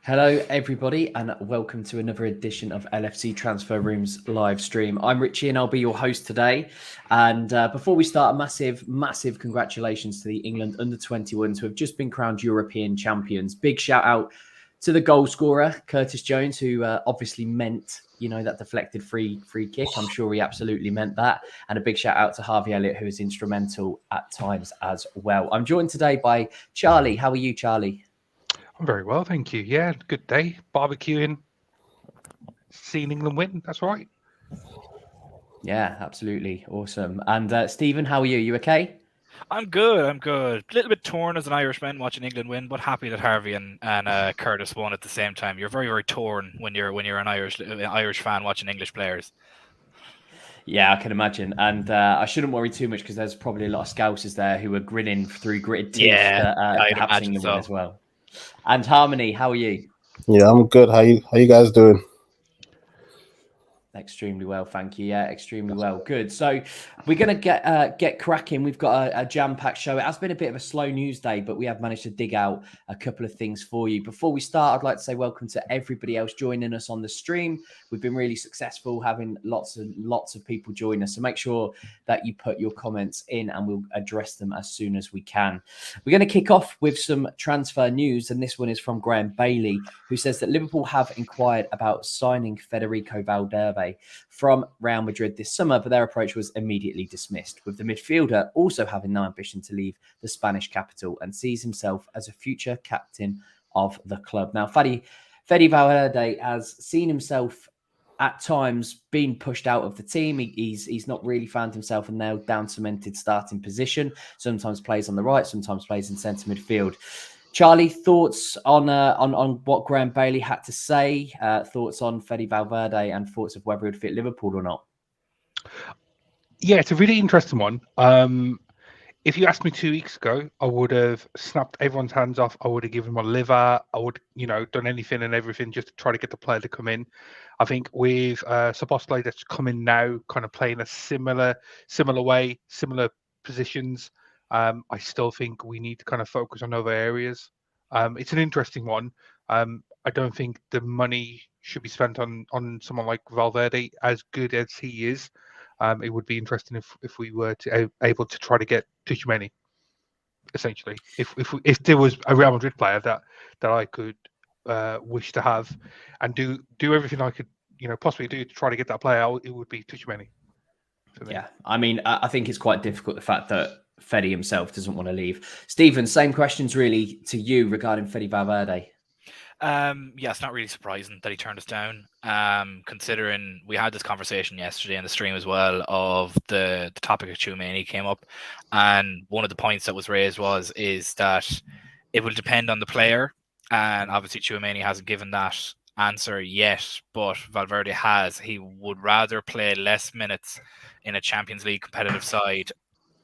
Hello, everybody, and welcome to another edition of LFC Transfer Room's live stream. I'm Richie, and I'll be your host today. And before we start, a massive congratulations to the England under-21s who have just been crowned European champions. Big shout out to the goal scorer, Curtis Jones, who obviously meant, that deflected free kick. I'm sure he absolutely meant that. And a big shout out to Harvey Elliott, who is instrumental at times as well. I'm joined today by Charlie. How are you, Charlie? I'm very well, thank you. Yeah, good day. Barbecuing, seeing England win. That's right. Yeah, absolutely. Awesome. And Stephen, how are you? You okay? I'm good. A little bit torn as an Irishman watching England win, but happy that Harvey and Curtis won at the same time. You're very torn when you're an Irish fan watching English players. Yeah, I can imagine. And I shouldn't worry too much because there's probably a lot of Scousers there who are grinning through gritted teeth that perhaps England win as well. And Harmony, how are you? Yeah, I'm good. How you guys doing? Extremely well, thank you. Yeah, extremely well. Good. So we're going to get cracking. We've got a jam-packed show. It has been a bit of a slow news day, but we have managed to dig out a couple of things for you. Before we start, I'd like to say welcome to everybody else joining us on the stream. We've been really successful having lots of people join us. So make sure that you put your comments in and we'll address them as soon as we can. We're going to kick off with some transfer news, and this one is from Graham Bailey, who says that Liverpool have inquired about signing Federico Valverde from Real Madrid this summer, but their approach was immediately dismissed, with the midfielder also having no ambition to leave the Spanish capital and sees himself as a future captain of the club. Now, Fede Valverde has seen himself at times being pushed out of the team. He's not really found himself a nailed down cemented starting position. Sometimes plays on the right, sometimes plays in centre midfield. Charlie, thoughts on what Graham Bailey had to say, thoughts on Fede Valverde, and thoughts of whether it would fit Liverpool or not? Yeah, it's a really interesting one. If you asked me 2 weeks ago, I would have snapped everyone's hands off. I would have given him a liver. I would, done anything and everything just to try to get the player to come in. I think with Szoboszlai that's coming now, kind of playing a similar way, similar positions. I still think we need to kind of focus on other areas. It's an interesting one. I don't think the money should be spent on someone like Valverde, as good as he is. It would be interesting if we were able to try to get Tchouaméni, essentially. If there was a Real Madrid player that I could wish to have and do everything I could possibly do to try to get that player out, it would be Tchouaméni. Yeah, I mean, I think it's quite difficult, the fact that Fede himself doesn't want to leave. Stephen, same questions really to you regarding Fede Valverde. Yeah, it's not really surprising that he turned us down, considering we had this conversation yesterday in the stream as well of the topic of Tchouaméni came up, and one of the points that was raised is that it will depend on the player, and obviously Tchouaméni hasn't given that answer yet, but Valverde has. He would rather play less minutes in a Champions League competitive side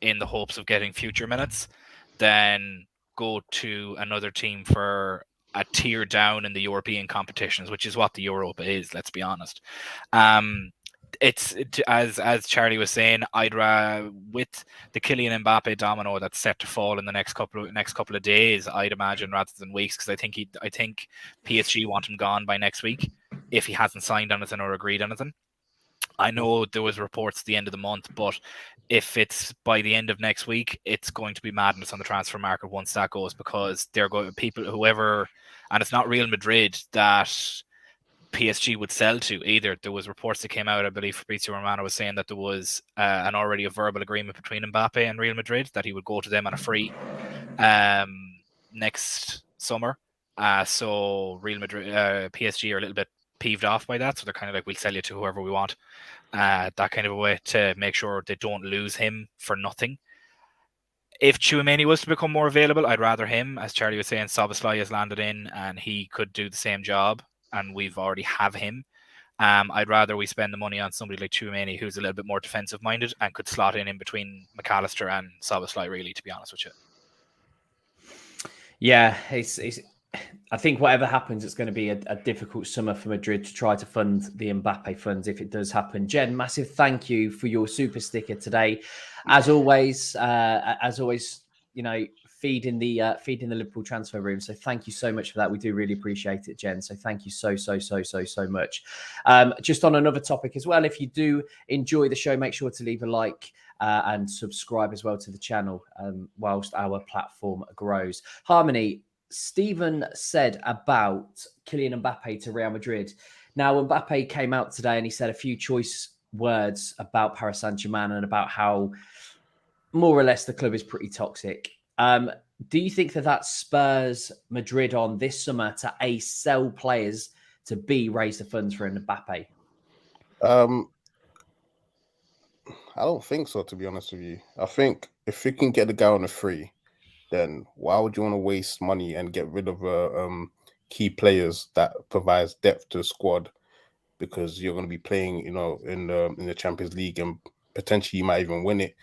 in the hopes of getting future minutes than go to another team for a tier down in the European competitions, which is what the Europa is, let's be honest. It's as Charlie was saying, I'd with the Kylian Mbappe domino that's set to fall in the next couple of days, I'd imagine, rather than weeks, because I think PSG want him gone by next week if he hasn't signed anything or agreed anything. I know there was reports at the end of the month, but if it's by the end of next week, it's going to be madness on the transfer market once that goes, because they're going whoever, and it's not Real Madrid that PSG would sell to either. There was reports that came out, I believe Fabrizio Romano was saying that there was already a verbal agreement between Mbappe and Real Madrid that he would go to them on a free next summer. So Real Madrid, PSG are a little bit peeved off by that, so they're kind of like, we'll sell you to whoever we want, that kind of a way to make sure they don't lose him for nothing. If Tchouaméni was to become more available, I'd rather him. As Charlie was saying, Szoboszlai has landed in and he could do the same job, and we've already have him. I'd rather we spend the money on somebody like Tchouaméni, who's a little bit more defensive minded and could slot in between McAllister and Szoboszlai, really, to be honest with you. Yeah, I think whatever happens, it's going to be a difficult summer for Madrid to try to fund the Mbappe funds if it does happen. Jen, massive thank you for your super sticker today. As always, feeding the Liverpool transfer room. So thank you so much for that. We do really appreciate it, Jen. So thank you so much. Just on another topic as well, if you do enjoy the show, make sure to leave a like and subscribe as well to the channel whilst our platform grows. Harmony, Stephen said about Kylian Mbappe to Real Madrid. Now, Mbappe came out today and he said a few choice words about Paris Saint-Germain and about how more or less the club is pretty toxic. Do you think that spurs Madrid on this summer to A, sell players, to B, raise the funds for Mbappe? I don't think so, to be honest with you. I think if you can get the guy on a free, then why would you want to waste money and get rid of key players that provides depth to the squad? Because you're going to be playing, in the Champions League, and potentially you might even win it.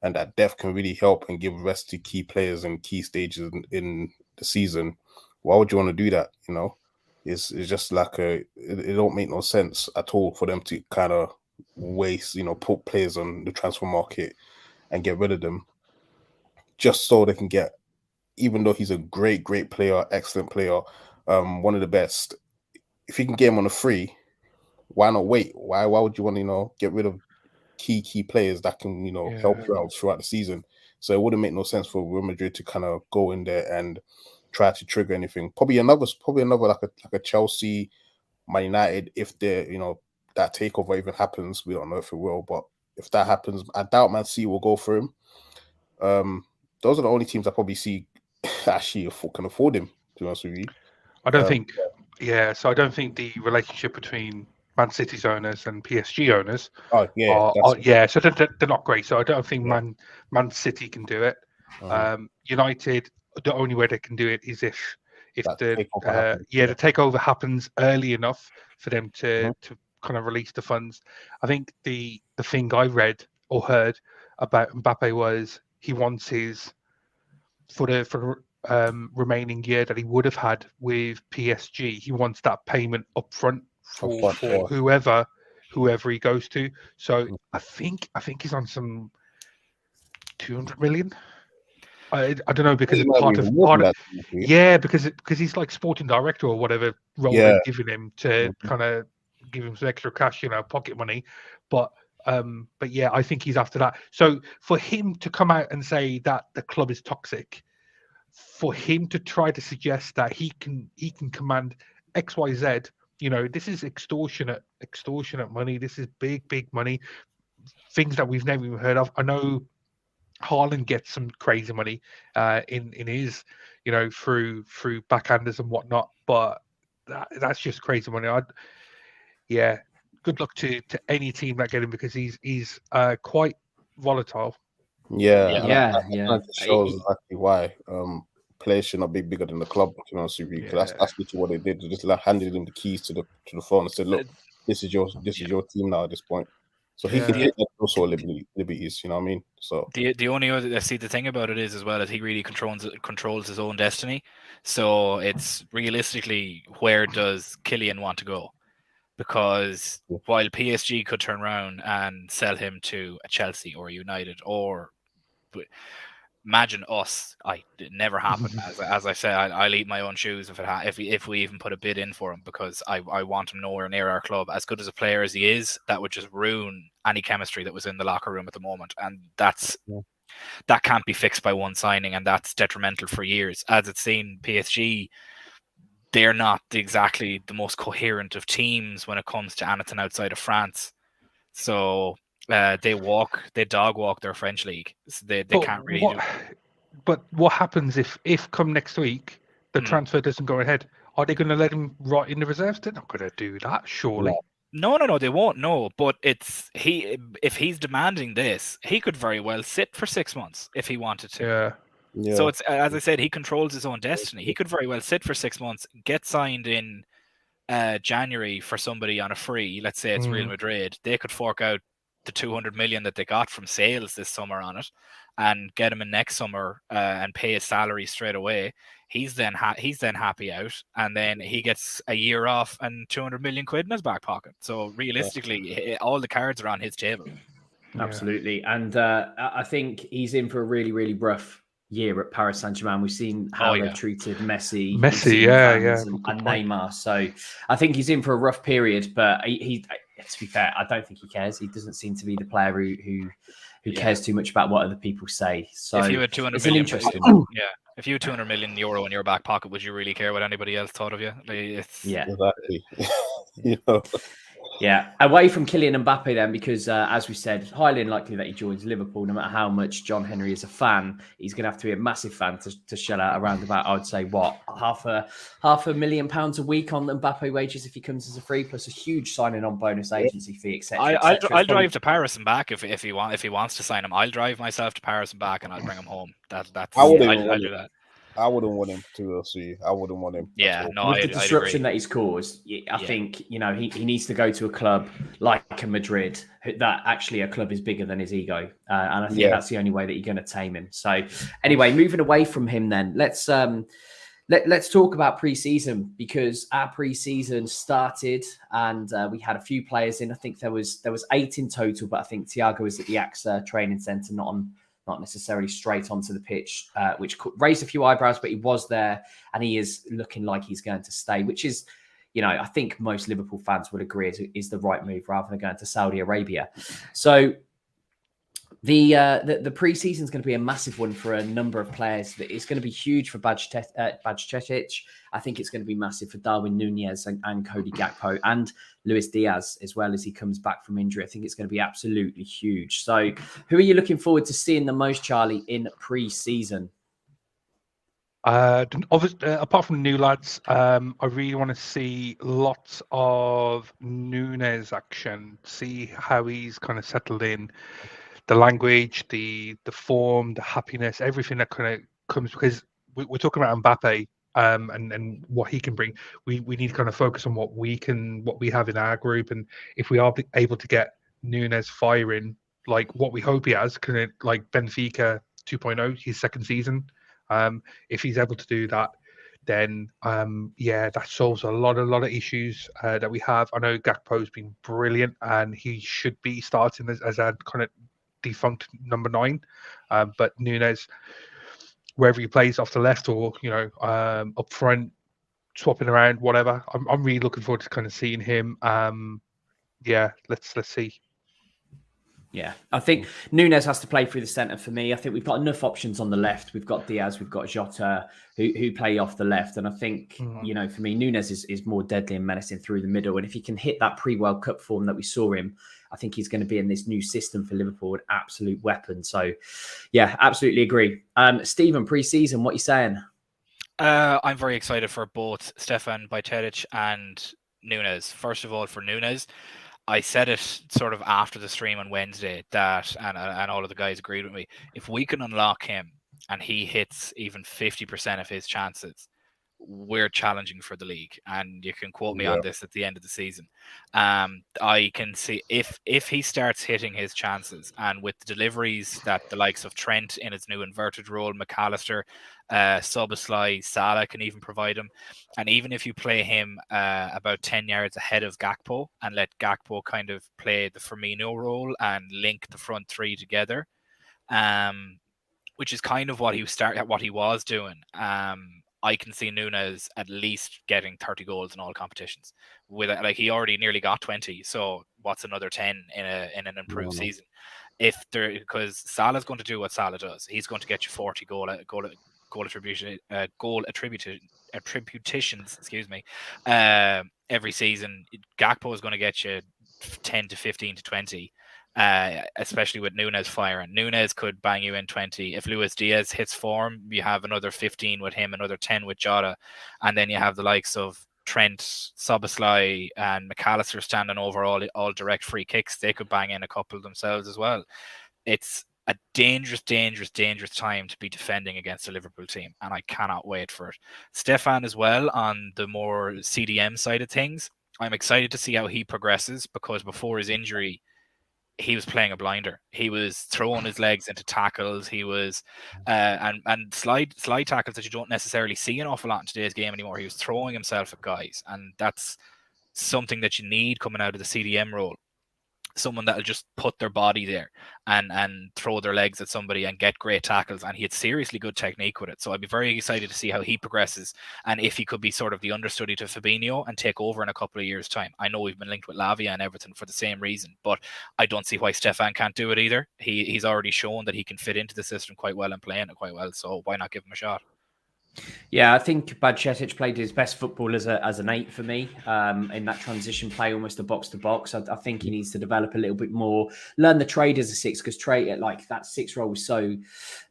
And that depth can really help and give rest to key players in key stages in the season. Why would you want to do that? It's just like it don't make no sense at all for them to kind of waste, put players on the transfer market and get rid of them just so they can get, even though he's a great player, excellent player, one of the best. If you can get him on a free, why not wait? Why would you want to, get rid of key players that can, help you out throughout the season? So it wouldn't make no sense for Real Madrid to kind of go in there and try to trigger anything. Probably another like a Chelsea, Man United, if they're, that takeover even happens. We don't know if it will, but if that happens, I doubt Man City will go for him. Those are the only teams I probably see actually can afford him, to be honest with you. I don't think, so I don't think the relationship between Man City's owners and PSG owners so they're not great. So I don't think Man City can do it. United, the only way they can do it is if the takeover happens early enough for them to kind of release the funds. I think the thing I read or heard about Mbappe was he wants his for the remaining year that he would have had with PSG. He wants that payment up front for whoever he goes to. So I think he's on some 200 million. I don't know, because because he's like sporting director or whatever role they're giving him to kind of give him some extra cash, pocket money. But I think he's after that. So for him to come out and say that the club is toxic, for him to try to suggest that he can command XYZ, this is extortionate money. This is big money, things that we've never even heard of. I know Haaland gets some crazy money in his, through backhanders and whatnot, but that's just crazy money. Good luck to any team that get him, because he's quite volatile. That shows exactly why players should not be bigger than the club, to be honest with you. Because that's literally what they did. They just handed him the keys to the phone and said, "Look, this is your team now at this point." So he can take also liberties, you know what I mean? So the only other, I see, the thing about it is as well, that he really controls his own destiny. So it's realistically, where does Kylian want to go? Because while PSG could turn around and sell him to a Chelsea or a United, or imagine us, it never happened. As I said, I'll eat my own shoes if we even put a bid in for him, because I want him nowhere near our club. As good as a player as he is, that would just ruin any chemistry that was in the locker room at the moment, and that can't be fixed by one signing, and that's detrimental for years. As it's seen, PSG, they're not exactly the most coherent of teams when it comes to anything outside of France. So they dog walk their French league. So they can't really But what happens if come next week the transfer doesn't go ahead? Are they going to let him rot in the reserves? They're not going to do that, surely. No, they won't. No, but if he's demanding this, he could very well sit for 6 months if he wanted to. Yeah. So it's, as I said, he controls his own destiny. He could very well sit for 6 months, get signed in January for somebody on a free. Let's say it's Real Madrid. They could fork out the 200 million that they got from sales this summer on it, and get him in next summer and pay his salary straight away. He's then happy out, and then he gets a year off and 200 million quid in his back pocket. So realistically, all the cards are on his table. Absolutely. And I think he's in for a really, really rough year at Paris Saint-Germain. We've seen how they've treated Messi, and Neymar. So I think he's in for a rough period, but he to be fair, I don't think he cares. He doesn't seem to be the player who cares too much about what other people say. So if you had 200 it's million, interesting. If you had 200 million euro in your back pocket, would you really care what anybody else thought of you? Exactly. Yeah, away from Kylian Mbappe then, because as we said, highly unlikely that he joins Liverpool. No matter how much John Henry is a fan, he's going to have to be a massive fan to shell out around about, I would say, what, £500,000 a week on Mbappe wages if he comes as a free, plus a huge signing on bonus, agency fee, etc. I'll drive to Paris and back if he wants to sign him. I'll drive myself to Paris and back, and I'll bring him home. I'll do that. I wouldn't want him to see. I wouldn't want him. Yeah, no, with the disruption that he's caused, I think he needs to go to a club like Madrid. That actually a club is bigger than his ego, and I think that's the only way that you're going to tame him. So, anyway, moving away from him, then let's talk about pre-season, because our pre-season started and we had a few players in. I think there was 8 in total, but I think Thiago was at the AXA training centre, not necessarily straight onto the pitch, which raised a few eyebrows, but he was there and he is looking like he's going to stay, which is, I think most Liverpool fans would agree is the right move rather than going to Saudi Arabia. So the pre-season is going to be a massive one for a number of players. It's going to be huge for Bajcetic. I think it's going to be massive for Darwin Núñez and Cody Gakpo and Luis Diaz as well as he comes back from injury. I think it's going to be absolutely huge. So who are you looking forward to seeing the most, Charlie, in pre-season? Apart from new lads, I really want to see lots of Núñez action, see how he's kind of settled in. The language, the form, the happiness, everything that kind of comes, because we're talking about Mbappe and what he can bring. We need to kind of focus on what we have in our group, and if we are able to get Núñez firing like what we hope he has, kind of like Benfica 2.0, his second season. If he's able to do that, then that solves a lot of issues that we have. I know Gakpo's been brilliant, and he should be starting as a kind of defunct number 9, but Núñez, wherever he plays, off the left or up front, swapping around, whatever. I'm really looking forward to kind of seeing him. Let's see. Yeah, I think Núñez has to play through the centre for me. I think we've got enough options on the left. We've got Diaz, we've got Jota, who play off the left. And I think, for me, Núñez is more deadly and menacing through the middle. And if he can hit that pre-World Cup form that we saw him, I think he's going to be in this new system for Liverpool, an absolute weapon. So, yeah, absolutely agree. Stephen, pre-season, what are you saying? I'm very excited for both Stefan Bajcetic and Núñez. First of all, for Núñez, I said it sort of after the stream on Wednesday that, and all of the guys agreed with me, if we can unlock him and he hits even 50% of his chances, we're challenging for the league. And you can quote me on this at the end of the season. I can see if he starts hitting his chances, and with the deliveries that the likes of Trent in his new inverted role, McAllister, Szoboszlai, Salah can even provide him. And even if you play him about 10 yards ahead of Gakpo and let Gakpo kind of play the Firmino role and link the front three together, which is kind of what he was doing. I can see Núñez at least getting 30 goals in all competitions. He already nearly got 20, so what's another 10 in an improved season? Because Salah's going to do what Salah does. He's going to get you 40 goal attributations, every season. Gakpo is going to get you 10 to 15 to 20. Especially with Núñez firing. Núñez could bang you in 20. If Luis Diaz hits form, you have another 15 with him, another 10 with Jota, and then you have the likes of Trent, Szoboszlai, and McAllister standing over all direct free kicks. They could bang in a couple themselves as well. It's a dangerous time to be defending against a Liverpool team, and I cannot wait for it. Stefan as well, on the more CDM side of things, I'm excited to see how he progresses, because before his injury, he was playing a blinder. He was throwing his legs into tackles. He was and slide tackles that you don't necessarily see an awful lot in today's game anymore. He was throwing himself at guys, and that's something that you need coming out of the CDM role. someone that'll just put their body there and throw their legs at somebody and get great tackles, and he had seriously good technique with it. So I'd be very excited to see how he progresses, and if he could be sort of the understudy to Fabinho and take over in a couple of years' time. I know we've been linked with Lavia and Everton for the same reason, but I don't see why Stefan can't do it either. He's already shown that he can fit into the system quite well and play in it quite well, so why not give him a shot? Yeah, I think Bajcetic played his best football as an 8 for me, in that transition play, almost a box to box. I think he needs to develop a little bit more, learn the trade as a 6, because trade like that 6 role was so,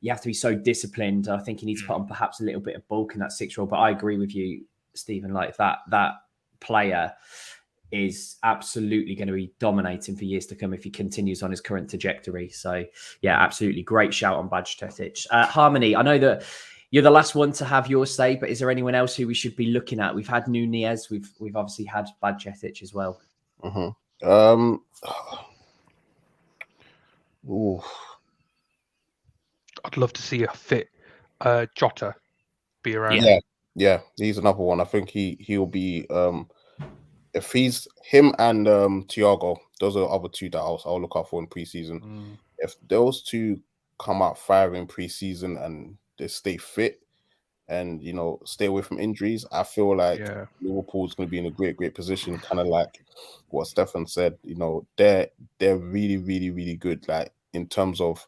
you have to be so disciplined. I think he needs to put on perhaps a little bit of bulk in that 6 role. But I agree with you, Stephen. Like that player is absolutely going to be dominating for years to come if he continues on his current trajectory. So yeah, absolutely great shout on Bajcetic. Harmony, I know that you're the last one to have your say, but is there anyone else who we should be looking at? We've had Nunez, we've obviously had Bajcetic as well. Ooh. I'd love to see a fit Jota be around. Yeah, he's another one. I think he'll be if he's him and Thiago, those are the other 2 that I'll look out for in preseason. If those 2 come out firing preseason and they stay fit and stay away from injuries, I feel like Liverpool's going to be in a great position. Kind of like what Stefan said. They're really, really, really good. Like in terms of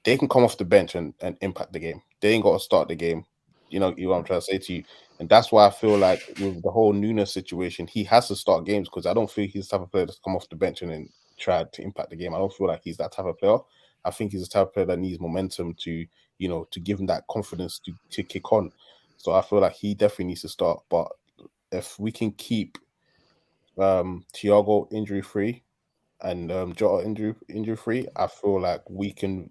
they can come off the bench and impact the game. They ain't got to start the game. You know what I'm trying to say to you, and that's why I feel like with the whole Nunes situation, he has to start games, because I don't feel he's the type of player that's come off the bench and then try to impact the game. I don't feel like he's that type of player. I think he's the type of player that needs momentum to give him that confidence to kick on. So I feel like he definitely needs to start. But if we can keep Thiago injury free and Jota injury free, I feel like we can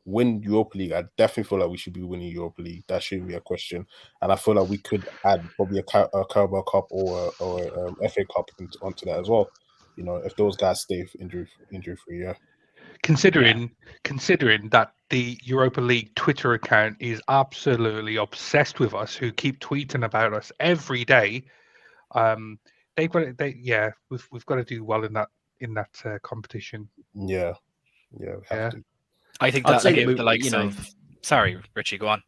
win Europa League. I definitely feel like we should be winning Europa League. That shouldn't be a question. And I feel like we could add probably a Carabao Cup or FA Cup onto that as well. If those guys stay injury free, yeah. Considering that the Europa League Twitter account is absolutely obsessed with us, who keep tweeting about us every day, we've got to do well in that competition. Yeah, we have to. I think that'll give the likes of. Sorry, Richie, go on.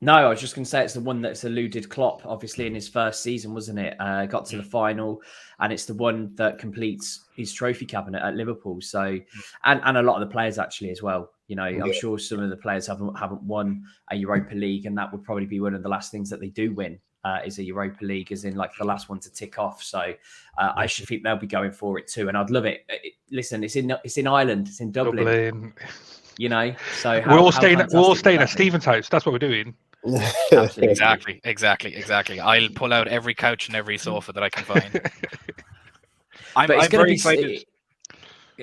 No, I was just going to say it's the one that's eluded Klopp, obviously, in his first season, wasn't it? Got to the final, and it's the one that completes his trophy cabinet at Liverpool. So, and a lot of the players actually as well. I'm sure some of the players haven't won a Europa League, and that would probably be one of the last things that they do win is a Europa League, as in like the last one to tick off. So, I should think they'll be going for it too, and I'd love it. Listen, it's in Ireland, it's in Dublin. So we're all staying at Stephen's house. That's what we're doing. Exactly. I'll pull out every couch and every sofa that I can find. I'm very excited.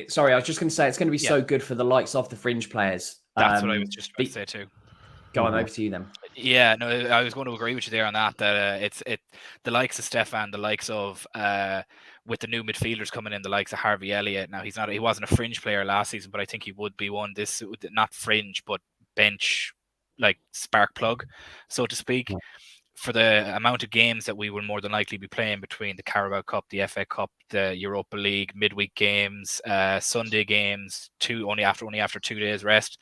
Sorry, I was just going to say it's going to be so good for the likes of the fringe players. That's what I was just about to say too. Go on, over to you then. Yeah, no, I was going to agree with you there on that. That it's the likes of Stefan, the likes of with the new midfielders coming in, the likes of Harvey Elliott. Now he wasn't a fringe player last season, but I think he would be one. This not fringe, but bench, like spark plug, so to speak. For the amount of games that we will more than likely be playing between the Carabao Cup, the FA Cup, the Europa League, midweek games, Sunday games, only after 2 days rest,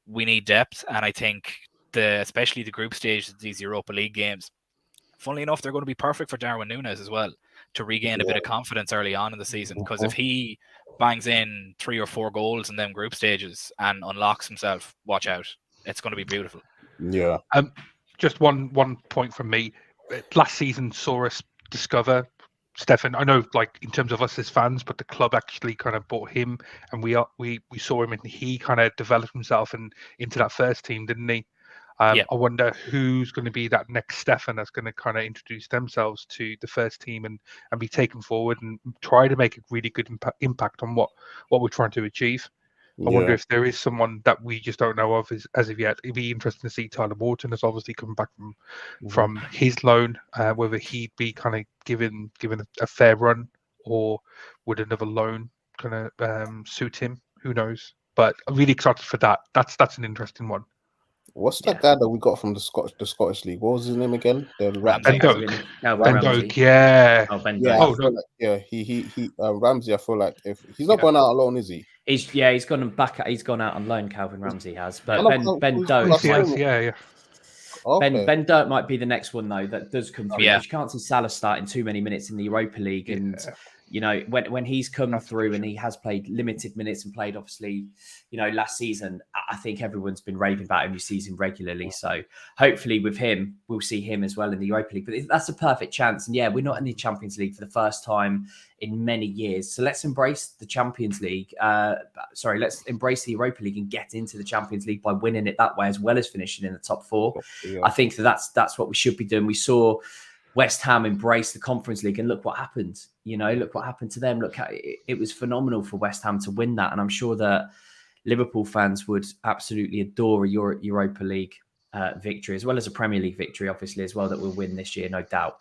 we need depth. And I think especially the group stage of these Europa League games, funnily enough, they're going to be perfect for Darwin Núñez as well, to regain a bit of confidence early on in the season. Because if he bangs in 3 or 4 goals in them group stages and unlocks himself, watch out. It's going to be beautiful. Yeah. Just one point from me. Last season saw us discover Stefan. I know, like in terms of us as fans, but the club actually kind of bought him, and we saw him, and he kind of developed himself into that first team, didn't he? I wonder who's going to be that next Stefan that's going to kind of introduce themselves to the first team and be taken forward and try to make a really good impact on what we're trying to achieve. I wonder if there is someone that we just don't know of as of yet. It'd be interesting to see Tyler Morton has obviously come back from his loan, whether he'd be kind of given a fair run, or would another loan kind of suit him? Who knows? But I'm really excited for that. That's an interesting one. What's that guy that we got from the Scottish League? What was his name again? The Ramsey. Doak. Calvin Doak, yeah. Oh, Ben Yeah, Doak. he Ramsey. I feel like if he's not going out alone, is he? He's gone back. He's gone out on loan. Calvin Ramsey has, but Ben Doak. Yeah. Okay. Ben Doak might be the next one though that does come through. Yeah. You can't see Salah starting too many minutes in the Europa League, and you know when he's come through and he has played limited minutes and played obviously, you know, last season. I think everyone's been raving about him. You see him regularly, so hopefully with him we'll see him as well in the Europa League. But that's a perfect chance, and yeah, we're not in the Champions League for the first time in many years. So let's embrace the Champions League. Let's embrace the Europa League and get into the Champions League by winning it that way, as well as finishing in the top 4. Yeah. I think that's what we should be doing. We saw West Ham embrace the Conference League, and look what happened. You know, look what happened to them. Look, it was phenomenal for West Ham to win that, and I'm sure that Liverpool fans would absolutely adore a Europa League victory, as well as a Premier League victory, obviously, as well, that we'll win this year, no doubt.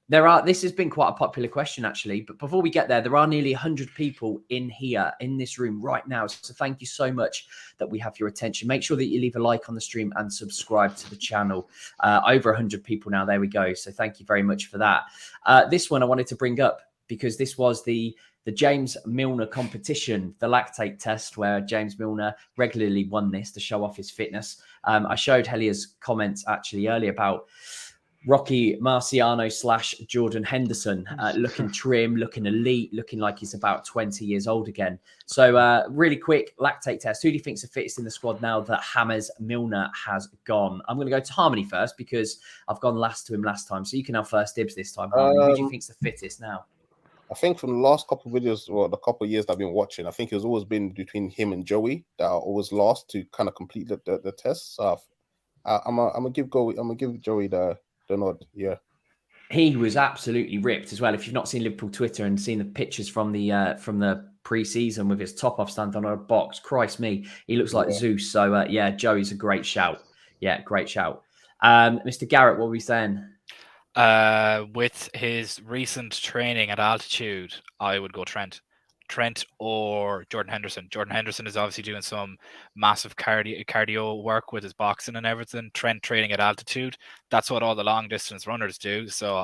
This has been quite a popular question, actually. But before we get there are nearly 100 people in here, in this room right now. So thank you so much that we have your attention. Make sure that you leave a like on the stream and subscribe to the channel. Over 100 people now. There we go. So thank you very much for that. This one I wanted to bring up because this was the James Milner competition, the lactate test, where James Milner regularly won this to show off his fitness. I showed Helia's comments actually earlier about Rocky Marciano / Jordan Henderson looking trim, looking elite, looking like he's about 20 years old again. So really quick lactate test. Who do you think's the fittest in the squad now that James Milner has gone? I'm going to go to Harmony first because I've gone last to him last time. So you can have first dibs this time, Harmony. Who do you think's the fittest now? I think from the last couple of videos, or the couple of years that I've been watching, I think it's always been between him and Joey that are always last to kind of complete the tests. So I'm gonna give Joey the nod. Yeah, he was absolutely ripped as well. If you've not seen Liverpool Twitter and seen the pictures from the pre-season with his top off stand on a box, Christ me, he looks like Zeus. So yeah, Joey's a great shout. Yeah, great shout. Mr. Garrett, what were we saying? With his recent training at altitude, I would go Trent or Jordan Henderson. Jordan Henderson is obviously doing some massive cardio work with his boxing and everything. Trent training at altitude, that's what all the long distance runners do. So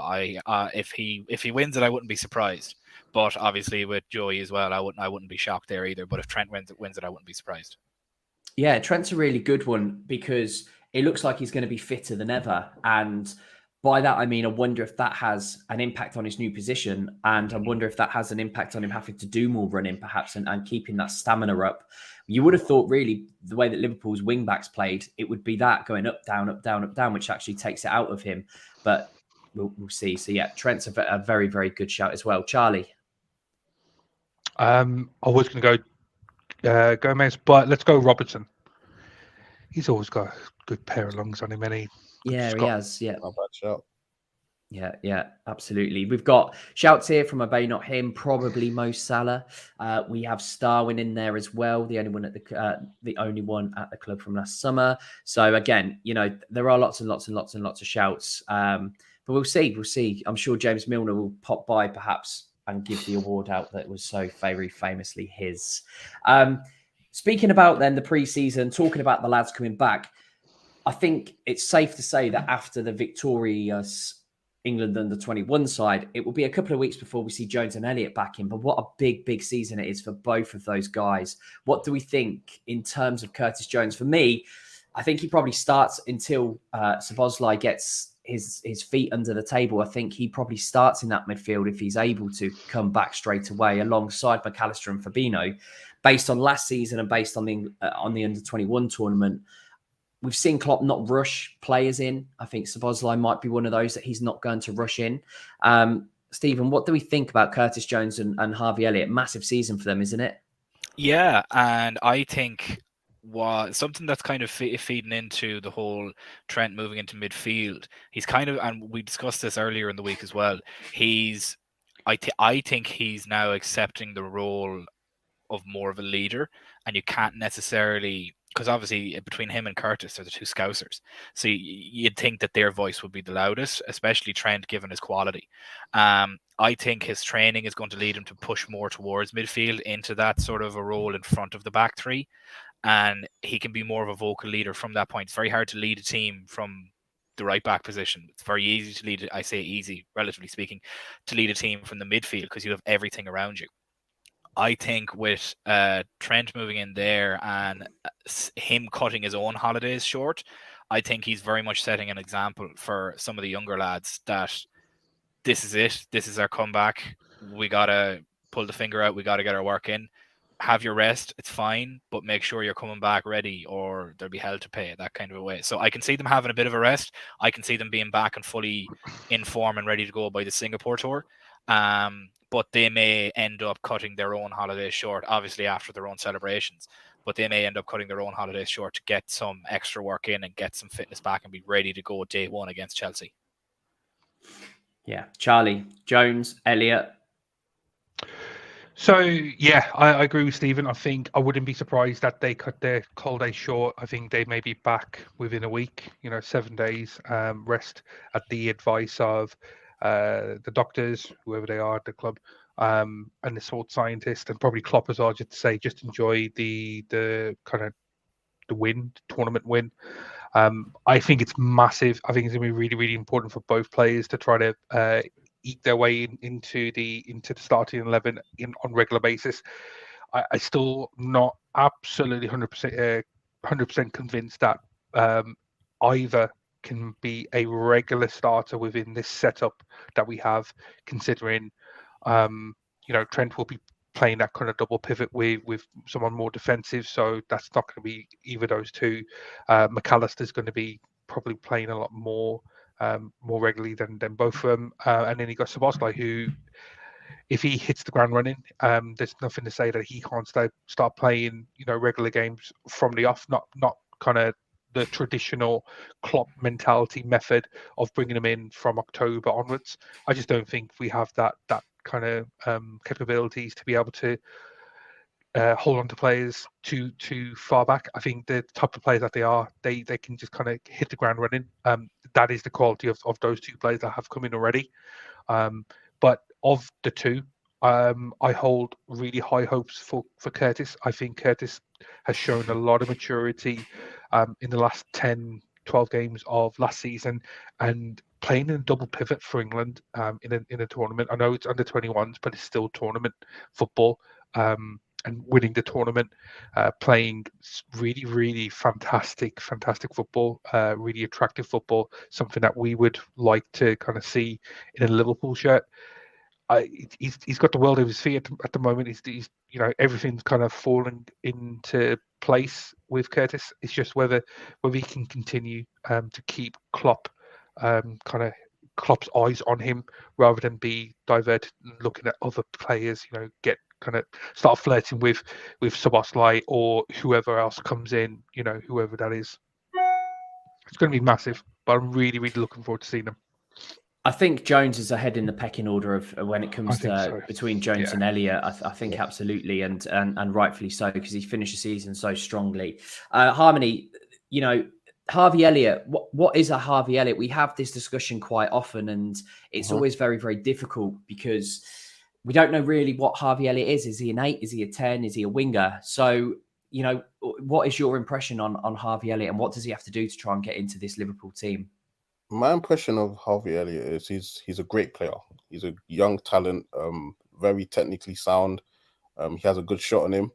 if he wins it, I wouldn't be surprised. But obviously with Joey as well, I wouldn't be shocked there either. But if Trent wins it, I wouldn't be surprised. Yeah, Trent's a really good one because it looks like he's going to be fitter than ever. And by that, I mean, I wonder if that has an impact on his new position. And I wonder if that has an impact on him having to do more running, perhaps, and keeping that stamina up. You would have thought, really, the way that Liverpool's wing-backs played, it would be that going up, down, up, down, up, down, which actually takes it out of him. But we'll see. So, yeah, Trent's a very, very good shout as well. Charlie? I was going to go Gomez, but let's go Robertson. He's always got a good pair of lungs on him, and he has. Yeah. Not bad shout. Yeah, absolutely. We've got shouts here from Obey Not Him, probably Mo Salah. We have Starwin in there as well, the only one at the club from last summer. So again, you know, there are lots and lots and lots and lots of shouts. But we'll see. I'm sure James Milner will pop by perhaps and give the award out that was so very famously his. Speaking about then the pre-season, talking about the lads coming back, I think it's safe to say that after the victorious England under-21 side, it will be a couple of weeks before we see Jones and Elliott back in. But what a big season it is for both of those guys. What do we think in terms of Curtis Jones? For me, I think he probably starts until Szoboszlai gets his feet under the table. I think he probably starts in that midfield if he's able to come back straight away alongside McAllister and Fabinho. Based on last season and based on the under-21 tournament, we've seen Klopp not rush players in. I think Szoboszlai might be one of those that he's not going to rush in. Stephen, what do we think about Curtis Jones and Harvey Elliott? Massive season for them, isn't it? Yeah, and I think something that's kind of feeding into the whole Trent moving into midfield. He's kind of, and we discussed this earlier in the week as well. I think he's now accepting the role of more of a leader, and you can't necessarily, because obviously between him and Curtis are the two Scousers, so you'd think that their voice would be the loudest, especially Trent given his quality. I think his training is going to lead him to push more towards midfield into that sort of a role in front of the back three. and he can be more of a vocal leader from that point. It's very hard to lead a team from the right back position. It's very easy to lead, I say easy, relatively speaking, to lead a team from the midfield because you have everything around you. I think with Trent moving in there and him cutting his own holidays short, I think he's very much setting an example for some of the younger lads that this is it. This is our comeback. We got to pull the finger out. We got to get our work in. Have your rest. It's fine, but make sure you're coming back ready or there'll be hell to pay, that kind of a way. So I can see them having a bit of a rest. I can see them being back and fully in form and ready to go by the Singapore tour. But they may end up cutting their own holidays short, obviously after their own celebrations. But they may end up cutting their own holidays short to get some extra work in and get some fitness back and be ready to go day one against Chelsea. Yeah, Charlie, Jones, Elliott. So, yeah, I agree with Stephen. I think I wouldn't be surprised that they cut their holiday short. I think they may be back within a week, 7 days rest at the advice of the doctors, whoever they are at the club, and the sports scientist, and probably Klopp as well, just to say, just enjoy the kind of the tournament win. I think it's massive. I think it's going to be really, really important for both players to try to eat their way into the starting 11 on regular basis. I still not absolutely 100% convinced that either can be a regular starter within this setup that we have, considering Trent will be playing that kind of double pivot with someone more defensive, so that's not going to be either of those two. McAllister's going to be probably playing a lot more regularly than both of them, and then you got Szoboszlai, who, if he hits the ground running, there's nothing to say that he can't start playing regular games from the off, not kind of the traditional Klopp mentality method of bringing them in from October onwards. I just don't think we have that kind of capabilities to be able to hold on to players too far back. I think the type of players that they are, they can just kind of hit the ground running. That is the quality of those two players that have come in already. But of the two, I hold really high hopes for Curtis. I think Curtis has shown a lot of maturity in the last 10, 12 games of last season, and playing in a double pivot for England in a tournament. I know it's under 21s, but it's still tournament football. And winning the tournament, playing really, really fantastic football, really attractive football, something that we would like to kind of see in a Liverpool shirt. He's got the world at his feet at the moment. He's everything's kind of falling into place with Curtis. It's just whether he can continue to keep Klopp's eyes on him rather than be diverted and looking at other players. Get kind of start flirting with Szoboszlai or whoever else comes in. Whoever that is. It's going to be massive, but I'm really, really looking forward to seeing them. I think Jones is ahead in the pecking order of when it comes to between Jones and Elliott. I think absolutely, and rightfully so, because he finished the season so strongly. Harmony, Harvey Elliott. What is a Harvey Elliott? We have this discussion quite often, and it's always very, very difficult because we don't know really what Harvey Elliott is. Is he an 8? Is he a 10? Is he a winger? So, what is your impression on Harvey Elliott, and what does he have to do to try and get into this Liverpool team? My impression of Harvey Elliott is he's a great player. He's a young talent, very technically sound. He has a good shot on him,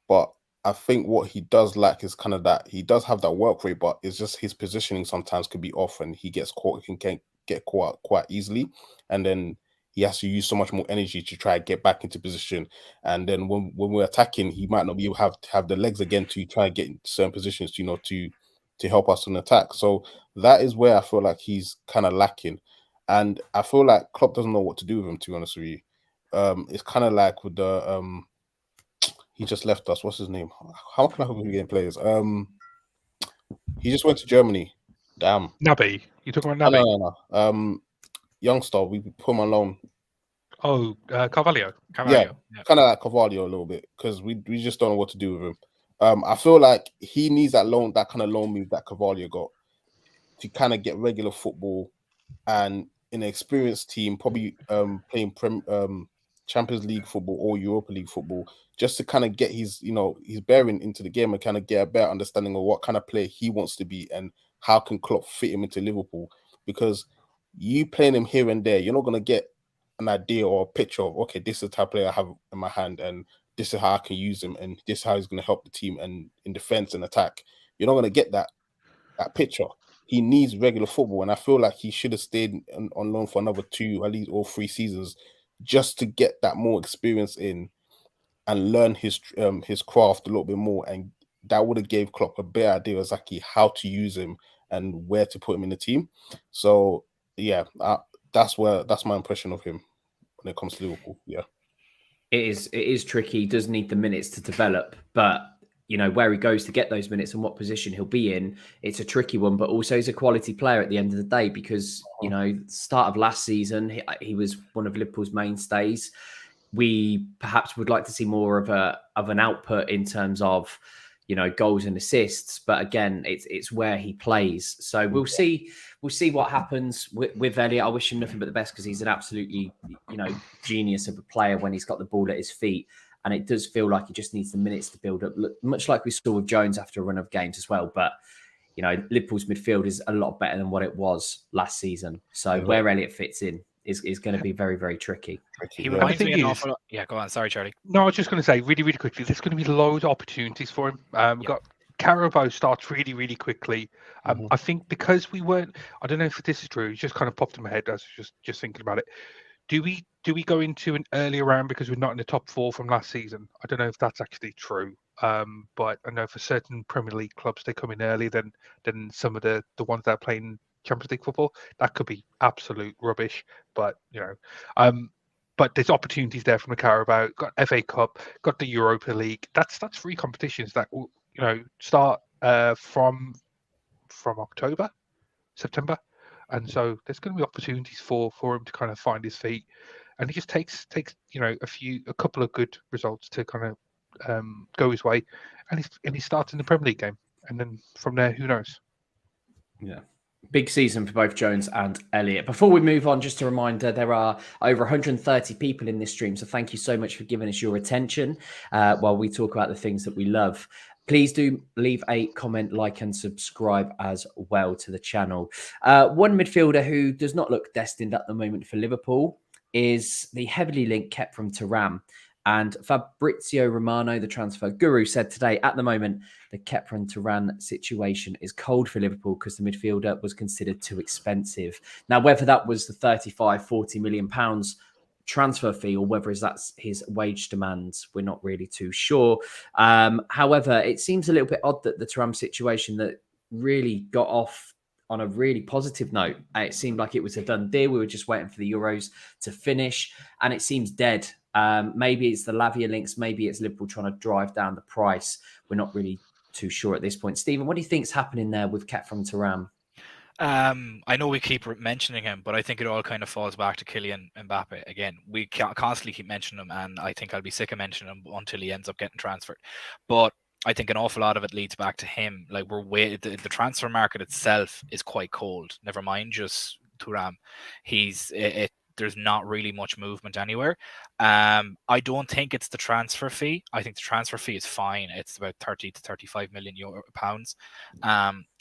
but I think what he does lack is kind of that he does have that work rate, but it's just his positioning sometimes could be off, and he gets caught. He can get caught out quite easily, and then he has to use so much more energy to try and get back into position. And then when we're attacking, he might not be able to have the legs again to try and get in certain positions, to help us on attack. So that is where I feel like he's kind of lacking. And I feel like Klopp doesn't know what to do with him, to be honest with you. It's kind of like with the he just left us. What's his name? How can I help him getting players? He just went to Germany. Damn. Naby. You talking about Naby? No. Youngster, we put him on loan. Oh, Carvalho. Yeah, kind of like Carvalho a little bit, because we just don't know what to do with him. I feel like he needs that kind of loan move that Carvalho got to kind of get regular football, and in an experienced team, probably playing Champions League football or Europa League football, just to kind of get his bearing into the game and kind of get a better understanding of what kind of player he wants to be and how can Klopp fit him into Liverpool. Because you playing him here and there, you're not going to get an idea or a picture of, okay, this is the type of player I have in my hand and this is how I can use him and this is how he's going to help the team and in defense and attack. You're not going to get that picture. He needs regular football, and I feel like he should have stayed on loan for another 2, at least, or 3 seasons, just to get that more experience in and learn his craft a little bit more. And that would have gave Klopp a better idea exactly how to use him and where to put him in the team. So yeah, that's my impression of him when it comes to Liverpool. Yeah, it is tricky. He does need the minutes to develop, but where he goes to get those minutes and what position he'll be in, it's a tricky one. But also, he's a quality player at the end of the day because start of last season he was one of Liverpool's mainstays. We perhaps would like to see more of an output in terms of goals and assists, but again, it's where he plays. So we'll see what happens with Elliott. I wish him nothing but the best because he's an absolutely genius of a player when he's got the ball at his feet. And it does feel like he just needs the minutes to build up, much like we saw with Jones after a run of games as well. But, Liverpool's midfield is a lot better than what it was last season. So where Elliott fits in is going to be very, very tricky. He reminds me an awful lot. Yeah, go on. Sorry, Charlie. No, I was just going to say really, really quickly, there's going to be loads of opportunities for him. We've got Carabao starts really, really quickly. I think because we weren't, I don't know if this is true, it just kind of popped in my head as just thinking about it. Do we go into an earlier round because we're not in the top 4 from last season? I don't know if that's actually true. But I know for certain Premier League clubs, they come in earlier than some of the ones that are playing Champions League football. That could be absolute rubbish, but but there's opportunities there from the Carabao. Got FA Cup, got the Europa League. That's 3 competitions that start from October, September. And so there's going to be opportunities for him to kind of find his feet, and he just takes a couple of good results to kind of go his way, and he starts in the Premier League game, and then from there, who knows? Yeah. Big season for both Jones and Elliott. Before we move on, just a reminder, there are over 130 people in this stream, so thank you so much for giving us your attention while we talk about the things that we love. Please do leave a comment, like, and subscribe as well to the channel. One midfielder who does not look destined at the moment for Liverpool is the heavily linked Khephren Thuram. And Fabrizio Romano, the transfer guru, said today, at the moment, the Khephren Thuram situation is cold for Liverpool because the midfielder was considered too expensive. Now, whether that was the 35, 40 million pounds transfer fee or whether that's his wage demands, we're not really too sure. However, it seems a little bit odd that the Thuram situation that really got off on a really positive note. It seemed like it was a done deal. We were just waiting for the Euros to finish, and it seems dead. Maybe it's the Lavia links. Maybe it's Liverpool trying to drive down the price. We're not really too sure at this point. Stephen, what do you think's happening there with Khephren Thuram? I know we keep mentioning him, but I think it all kind of falls back to Kylian Mbappe. Again, we constantly keep mentioning him, and I think I'll be sick of mentioning him until he ends up getting transferred. But I think an awful lot of it leads back to him. Like the transfer market itself is quite cold. Never mind just Thuram. There's not really much movement anywhere. I don't think it's the transfer fee. I think the transfer fee is fine. It's about 30 to 35 million pounds.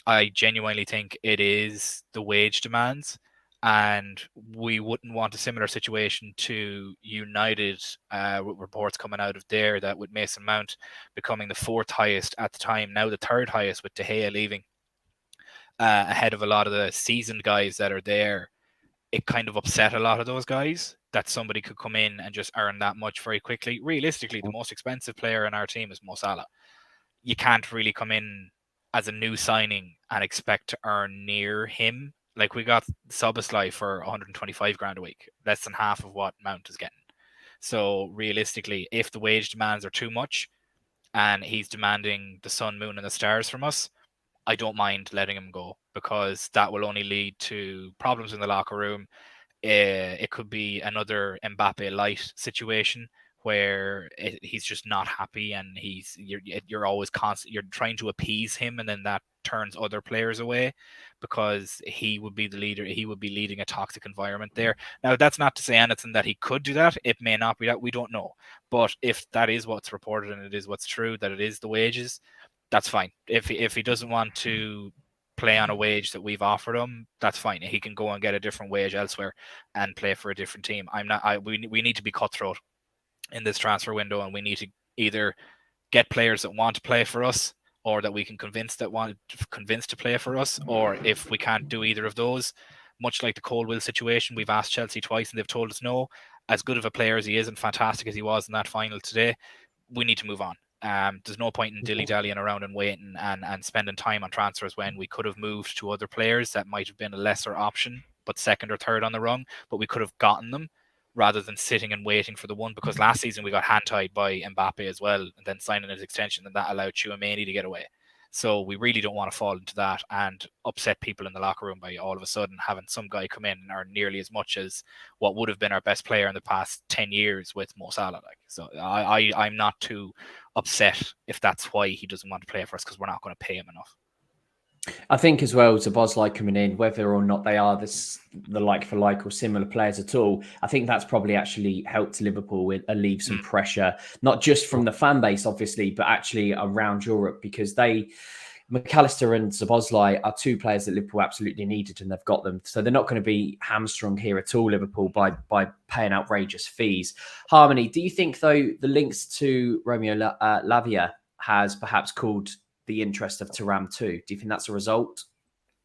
I genuinely think it is the wage demands, and we wouldn't want a similar situation to United, with reports coming out of there that with Mason Mount becoming the 4th highest at the time, now the 3rd highest with De Gea leaving, ahead of a lot of the seasoned guys that are there. It kind of upset a lot of those guys that somebody could come in and just earn that much very quickly. Realistically, the most expensive player in our team is Mo Salah. You can't really come in as a new signing and expect to earn near him. Like, we got Szoboszlai for 125 grand a week, less than half of what Mount is getting. So realistically, if the wage demands are too much and he's demanding the sun, moon, and the stars from us, I don't mind letting him go, because that will only lead to problems in the locker room. It could be another Mbappe light situation where he's just not happy, and you're always you're trying to appease him, and then that turns other players away because he would be the leader. He would be leading a toxic environment there. Now, that's not to say anything that he could do that. It may not be that. We don't know. But if that is what's reported and it is what's true, that it is the wages, that's fine. If he doesn't want to play on a wage that we've offered him, that's fine. He can go and get a different wage elsewhere and play for a different team. We need to be cutthroat in this transfer window, and we need to either get players that want to play for us, or that we can convince to play for us, or if we can't do either of those, much like the Colwill situation, we've asked Chelsea twice and they've told us no. As good of a player as he is and fantastic as he was in that final today, we need to move on. There's no point in dilly-dallying around and waiting and spending time on transfers when we could have moved to other players that might have been a lesser option, but second or third on the rung, but we could have gotten them rather than sitting and waiting for the one, because last season we got hand-tied by Mbappe as well, and then signing his extension, and that allowed Tchouaméni to get away. So we really don't want to fall into that and upset people in the locker room by all of a sudden having some guy come in and earn nearly as much as what would have been our best player in the past 10 years with Mo Salah. So I'm not too upset if that's why he doesn't want to play for us, because we're not going to pay him enough. I think as well, Szoboszlai coming in, whether or not they are the like for like or similar players at all, I think that's probably actually helped Liverpool alleviate some pressure, not just from the fan base, obviously, but actually around Europe, because McAllister and Szoboszlai are two players that Liverpool absolutely needed, and they've got them. So they're not going to be hamstrung here at all, Liverpool, by paying outrageous fees. Harmony, do you think, though, the links to Romeo Lavia has perhaps called the interest of Thuram too? Do you think that's a result?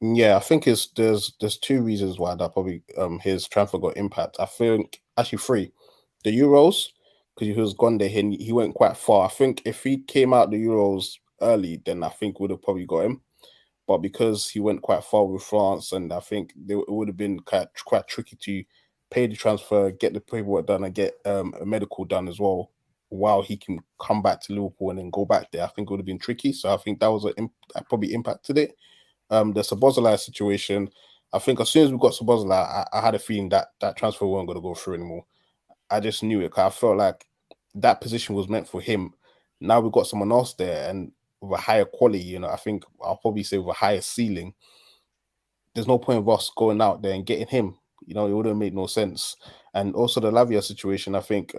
Yeah, I think there's two reasons why that probably his transfer got impact. I think actually three. The Euros, because he was gone there, he went quite far. I think if he came out the Euros early, then I think would have probably got him. But because he went quite far with France, and I think it would have been quite tricky to pay the transfer, get the paperwork done, and get a medical done as well, while he can come back to Liverpool and then go back there. I think it would have been tricky. So I think that probably impacted it. The Szoboszlai situation, I think as soon as we got Szoboszlai, I had a feeling that transfer wasn't going to go through anymore. I just knew it, because I felt like that position was meant for him. Now we've got someone else there, and with a higher quality, I think I'll probably say with a higher ceiling, there's no point of us going out there and getting him. It would have made no sense. And also the Lavia situation, I think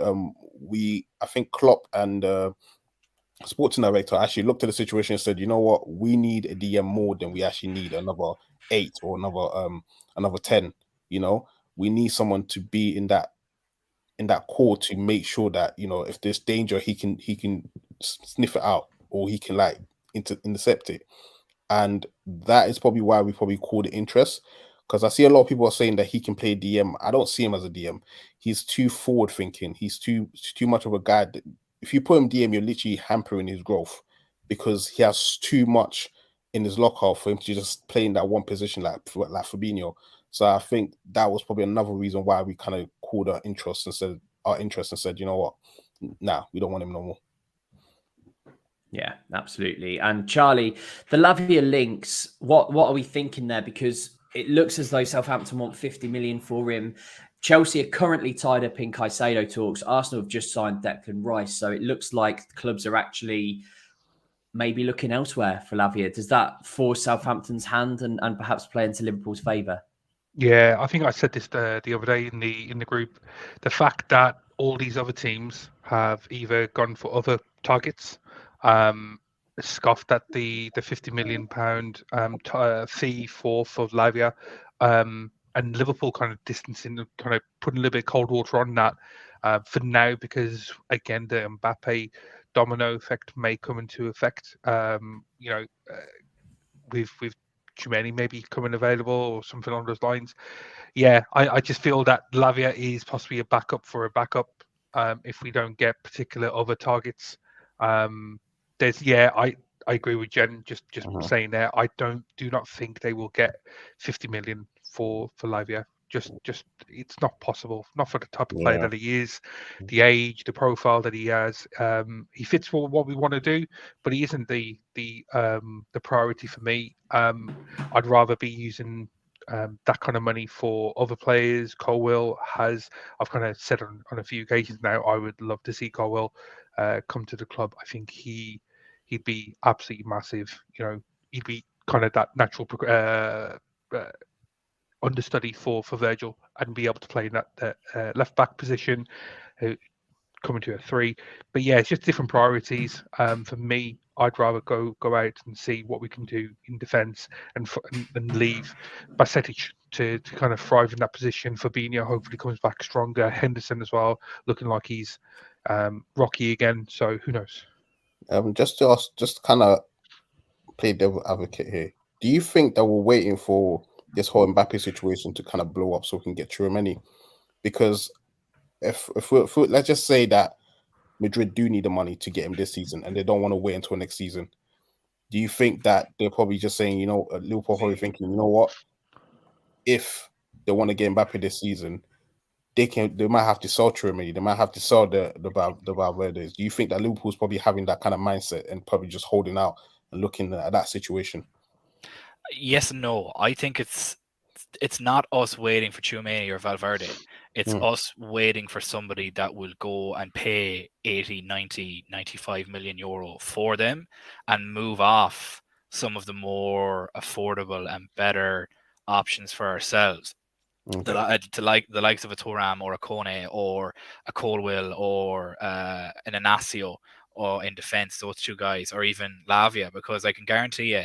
Klopp and sporting director actually looked at the situation and said, you know what, we need a DM more than we actually need another 8 or another 10. We need someone to be in that core to make sure that, if there's danger, he can sniff it out, or he can intercept it. And that is probably why we probably called it interest. Because I see a lot of people are saying that he can play DM. I don't see him as a DM. He's too forward thinking. He's too much of a guy that, if you put him DM, you're literally hampering his growth, because he has too much in his locker for him to just play in that one position like Fabinho. So I think that was probably another reason why we kind of called our interest and said, you know what, nah, we don't want him no more. Yeah, absolutely. And Charlie, the Lavia links, what are we thinking there? Because it looks as though Southampton want 50 million for him. Chelsea are currently tied up in Caicedo talks. Arsenal have just signed Declan Rice. So it looks like clubs are actually maybe looking elsewhere for Lavia. Does that force Southampton's hand and perhaps play into Liverpool's favour? Yeah, I think I said this the other day in the group. The fact that all these other teams have either gone for other targets, scoffed at the £50 million fee for Lavia, and Liverpool kind of distancing, kind of putting a little bit of cold water on that for now, because again the Mbappe domino effect may come into effect. With Tchouaméni maybe coming available or something along those lines. Yeah, I just feel that Lavia is possibly a backup for a backup if we don't get particular other targets. I agree with Jen. Just saying there, I do not think they will get 50 million for Lavia. Just it's not possible. Not for the type of player that he is, the age, the profile that he has. He fits for what we want to do, but he isn't the priority for me. I'd rather be using that kind of money for other players. Colwill has, I've kind of said on a few occasions now, I would love to see Colwill come to the club. I think he'd be absolutely massive. He'd be kind of that natural understudy for Virgil and be able to play in that left back position, coming to a 3. But yeah, it's just different priorities. For me, I'd rather go out and see what we can do in defence and leave Basetic to kind of thrive in that position. Fabinho hopefully comes back stronger. Henderson as well, looking like he's rocky again. So who knows? Just to ask, just kind of play devil advocate here. Do you think that we're waiting for this whole Mbappe situation to kind of blow up so we can get Tchouaméni? Because if let's just say that Madrid do need the money to get him this season and they don't want to wait until next season, do you think that they're probably just saying, Liverpool probably thinking, you know what, if they want to get Mbappe this season, they might have to sell Tchouaméni, they might have to sell the Valverdes. Do you think that Liverpool's probably having that kind of mindset and probably just holding out and looking at that situation? Yes and no. I think it's not us waiting for Tchouaméni or Valverde. It's us waiting for somebody that will go and pay 80, 90, 95 million euro for them and move off some of the more affordable and better options for ourselves. The likes of a Thuram or a Kone or a Colwill or an Inacio, or in defence, those two guys, or even Lavia, because I can guarantee you,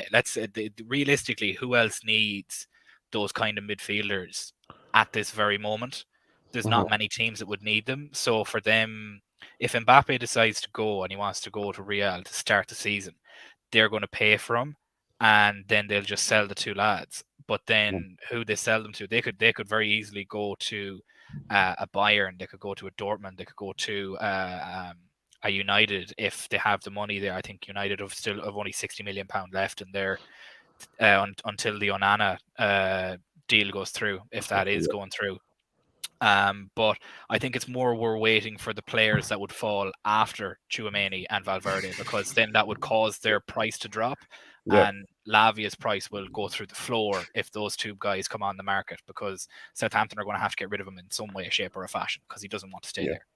realistically, who else needs those kind of midfielders at this very moment? There's not many teams that would need them. So for them, if Mbappe decides to go and he wants to go to Real to start the season, they're going to pay for him, and then they'll just sell the two lads. But then who they sell them to, they could very easily go to a Bayern, they could go to a Dortmund, they could go to a United if they have the money there. I think United have only £60 million left in there until the Onana deal goes through, if that is going through. But I think it's more we're waiting for the players that would fall after Tchouaméni and Valverde, because then that would cause their price to drop, and Lavia's price will go through the floor if those two guys come on the market, because Southampton are going to have to get rid of him in some way, shape, or a fashion, because he doesn't want to stay there.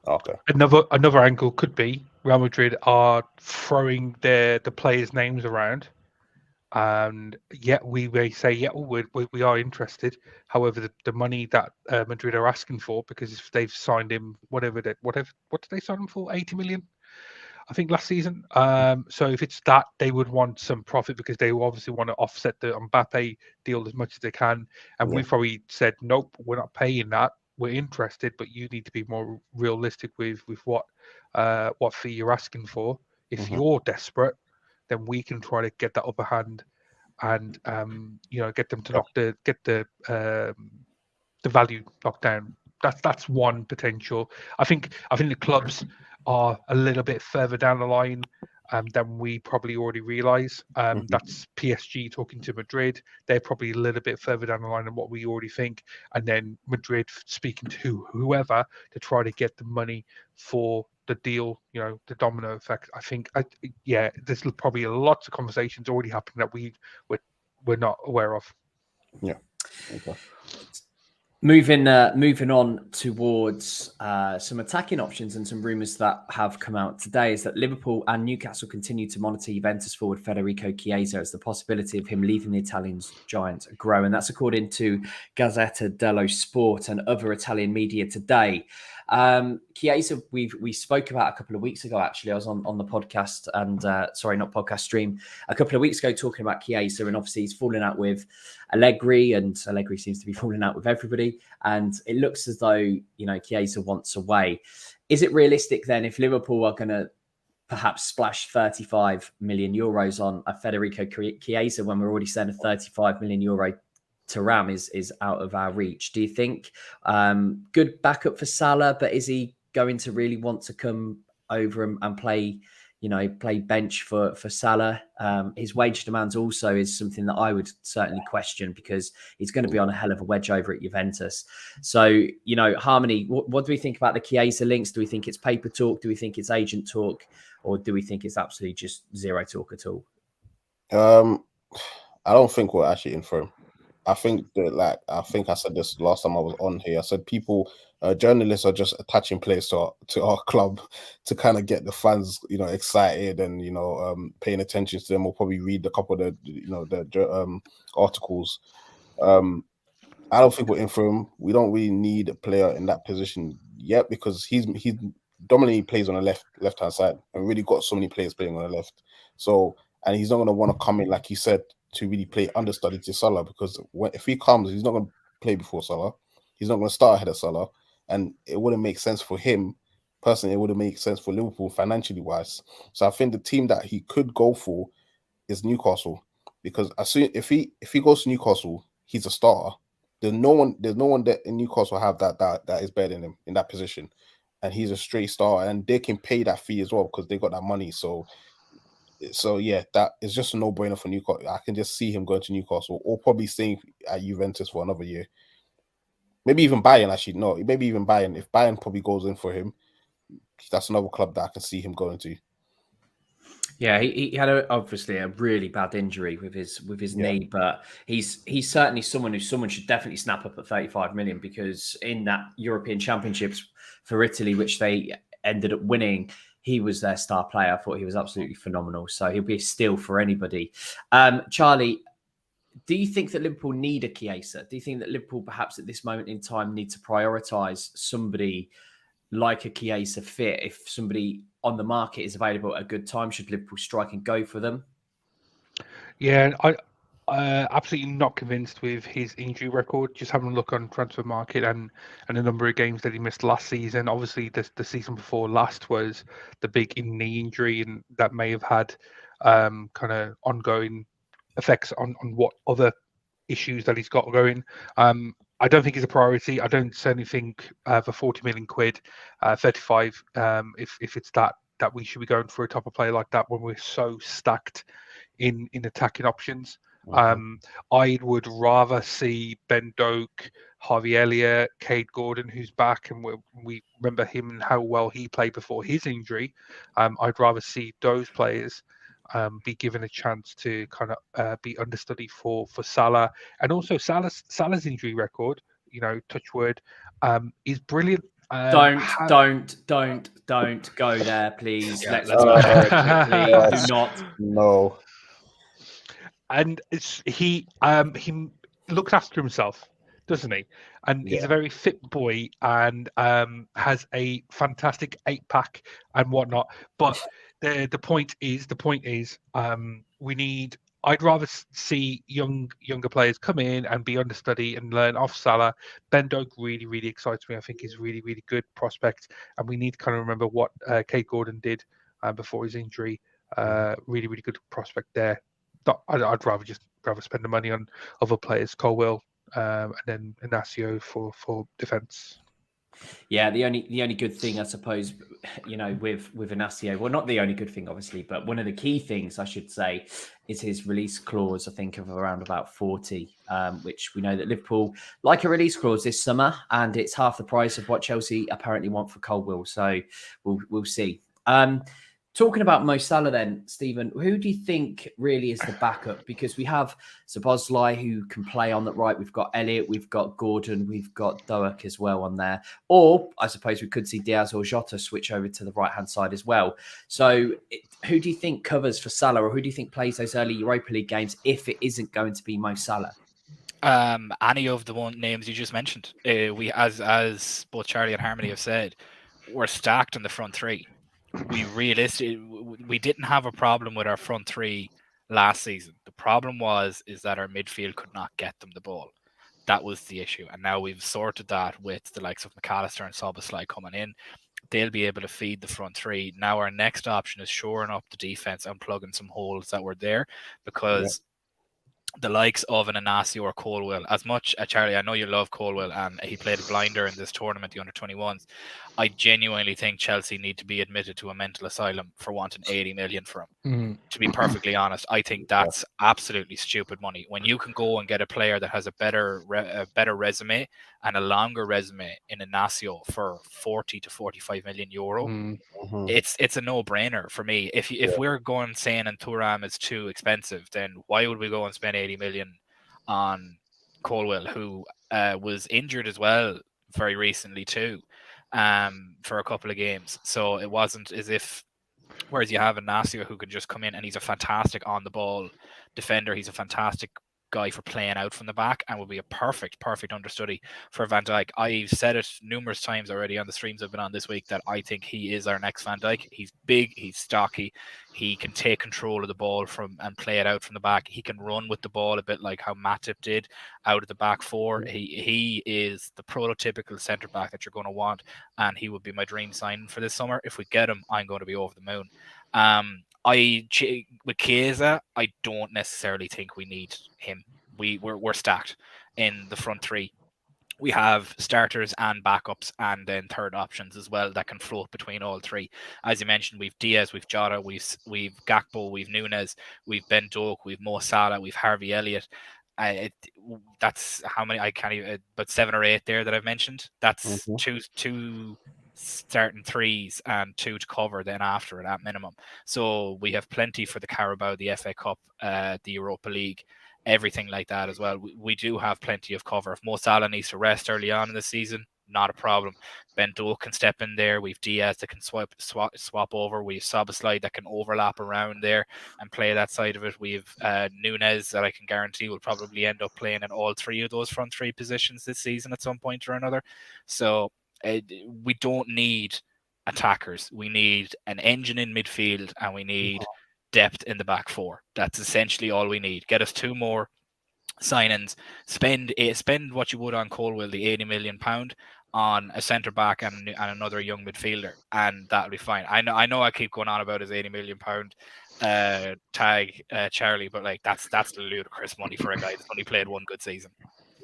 Okay. Another angle could be Real Madrid are throwing the players' names around, and we may say we are interested. However, the money that Madrid are asking for, because if they've signed him, what did they sign him for? 80 million, I think, last season. So if it's that, they would want some profit, because they obviously want to offset the Mbappe deal as much as they can. And we've probably said, nope, we're not paying that. We're interested, but you need to be more realistic with what fee you're asking for. If you're desperate, then we can try to get that upper hand and get them to get the value knocked down. That's one potential. I think the clubs are a little bit further down the line than we probably already realise. That's PSG talking to Madrid. They're probably a little bit further down the line than what we already think. And then Madrid speaking to whoever to try to get the money for the deal, the domino effect. I think, there's probably lots of conversations already happening that we're not aware of. Yeah. Okay. Moving on towards some attacking options and some rumours that have come out today is that Liverpool and Newcastle continue to monitor Juventus forward Federico Chiesa as the possibility of him leaving the Italian giants grow. And that's according to Gazzetta dello Sport and other Italian media today. Chiesa, we spoke about a couple of weeks ago, actually. I was on the podcast and stream a couple of weeks ago talking about Chiesa, and obviously he's falling out with Allegri, and Allegri seems to be falling out with everybody, and it looks as though Chiesa wants away. Is it realistic then, if Liverpool are going to perhaps splash 35 million euros on a Federico Chiesa when we're already saying a 35 million euro Thuram is out of our reach? Do you think good backup for Salah, but is he going to really want to come over and play bench for Salah? His wage demands also is something that I would certainly question, because he's going to be on a hell of a wedge over at Juventus. So, Harmony, what do we think about the Chiesa links? Do we think it's paper talk? Do we think it's agent talk? Or do we think it's absolutely just zero talk at all? I don't think we're actually in for him. I think that, I think I said this last time I was on here. I said journalists are just attaching players to our club to kind of get the fans, excited and paying attention to them. We'll probably read a couple of the articles. I don't think we're in for him. We don't really need a player in that position yet because he's dominantly plays on the left hand side and really got so many players playing on the left. So, and he's not going to want to come in, like you said, to really play understudy to Salah, because if he comes, he's not going to play before Salah. He's not going to start ahead of Salah, and it wouldn't make sense for him personally. It wouldn't make sense for Liverpool financially wise. So I think the team that he could go for is Newcastle, because if he goes to Newcastle, he's a starter. There's no one that in Newcastle have that is better than him in that position, and he's a straight starter, and they can pay that fee as well because they got that money. So yeah, that is just a no-brainer for Newcastle. I can just see him going to Newcastle or probably staying at Juventus for another year. Maybe even Bayern, actually. No, maybe even Bayern. If Bayern probably goes in for him, that's another club that I can see him going to. Yeah, he had obviously a really bad injury with his knee, but he's certainly someone should definitely snap up at 35 million, because in that European Championships for Italy, which they ended up winning, he was their star player. I thought he was absolutely phenomenal. So he'll be a steal for anybody. Charlie, do you think that Liverpool need a Chiesa? Do you think that Liverpool perhaps at this moment in time need to prioritise somebody like a Chiesa fit? If somebody on the market is available at a good time, should Liverpool strike and go for them? Yeah, I absolutely not convinced with his injury record. Just having a look on transfer market and the number of games that he missed last season. Obviously, the season before last was the big knee injury, and that may have had kind of ongoing effects on what other issues that he's got going. I don't think he's a priority. I don't certainly think for 40 million quid, 35, if it's that we should be going for a top of player like that when we're so stacked in attacking options. I would rather see Ben Doak, Harvey Elliott, Cade Gordon, who's back, and we remember him and how well he played before his injury. I'd rather see those players be given a chance to kind of be understudy for Salah, and also Salah's injury record, touch wood, is brilliant. Don't go there, please. Yeah, let's let's move not. very quickly. Do not. No. And he looks after himself, doesn't he? And he's a very fit boy and has a fantastic 8-pack and whatnot. But the point is, we need. I'd rather see younger players come in and be understudy and learn off Salah. Ben Doak really, really excites me. I think he's really, really good prospect, and we need to kind of remember what Cade Gordon did before his injury. Really, really good prospect there. I'd rather spend the money on other players, Colwill, and then Inacio for defence. Yeah, the only good thing, I suppose, with Inacio, well, not the only good thing, obviously, but one of the key things, I should say, is his release clause, I think, of around about 40, which we know that Liverpool like a release clause this summer, and it's half the price of what Chelsea apparently want for Colwill. So we'll see. Talking about Mo Salah then, Stephen, who do you think really is the backup? Because we have Szoboszlai who can play on that right. We've got Elliott, we've got Gordon, we've got Doak as well on there. Or I suppose we could see Diaz or Jota switch over to the right-hand side as well. So who do you think covers for Salah, or who do you think plays those early Europa League games if it isn't going to be Mo Salah? Any of the names you just mentioned. We, as both Charlie and Harmony have said, we're stacked in the front three. We didn't have a problem with our front three last season. The problem is that our midfield could not get them the ball. That was the issue. And now we've sorted that with the likes of McAllister and Szoboszlai coming in. They'll be able to feed the front three. Now our next option is shoring up the defense and plugging some holes that were there, because the likes of an Inacio or Colwill, as much, Charlie, I know you love Colwill, and he played a blinder in this tournament, the under-21s. I genuinely think Chelsea need to be admitted to a mental asylum for wanting 80 million for him. To be perfectly honest, I think that's absolutely stupid money. When you can go and get a player that has a better resume and a longer resume in Inacio for 40 to 45 million euro, it's a no-brainer for me. If we're going saying and Thuram is too expensive, then why would we go and spend 80 million on Colwill, who was injured as well very recently too, for a couple of games. So it wasn't as if. Whereas you have Inacio who can just come in and he's a fantastic on the ball defender. He's a fantastic guy for playing out from the back and will be a perfect understudy for Van Dijk. I've said it numerous times already on the streams I've been on this week that I think he is our next Van Dijk. He's big, he's stocky, he can take control of the ball from and play it out from the back. He can run with the ball a bit like how Matip did out of the back four. He is the prototypical centre back that you're going to want, and he would be my dream signing for this summer. If we get him, I'm going to be over the moon. With Chiesa, I don't necessarily think we need him. We're stacked in the front three. We have starters and backups and then third options as well that can float between all three. As you mentioned, we've Diaz, we've Jota, we've Gakpo, we've Nunez, we've Ben Doak, we've Mo Salah, we've Harvey Elliott. That's how many I can't even, but 7 or 8 there that I've mentioned. That's two starting threes and 2 to cover then after it at minimum. So we have plenty for the Carabao, the FA Cup, the Europa League, everything like that as well. We do have plenty of cover. If Mo Salah needs to rest early on in the season, not a problem. Ben Doak can step in there. We've Diaz that can swap over. We've Szoboszlai that can overlap around there and play that side of it. We've Nunez that I can guarantee will probably end up playing in all 3 of those front 3 positions this season at some point or another. So we don't need attackers. We need an engine in midfield and we need depth in the back 4. That's essentially all we need. Get us 2 more signings. Spend what you would on Colwill, the £80 million, on a centre back and another young midfielder, and that'll be fine. I know I keep going on about his £80 million tag, Charlie, but like that's ludicrous money for a guy that's only played 1 good season.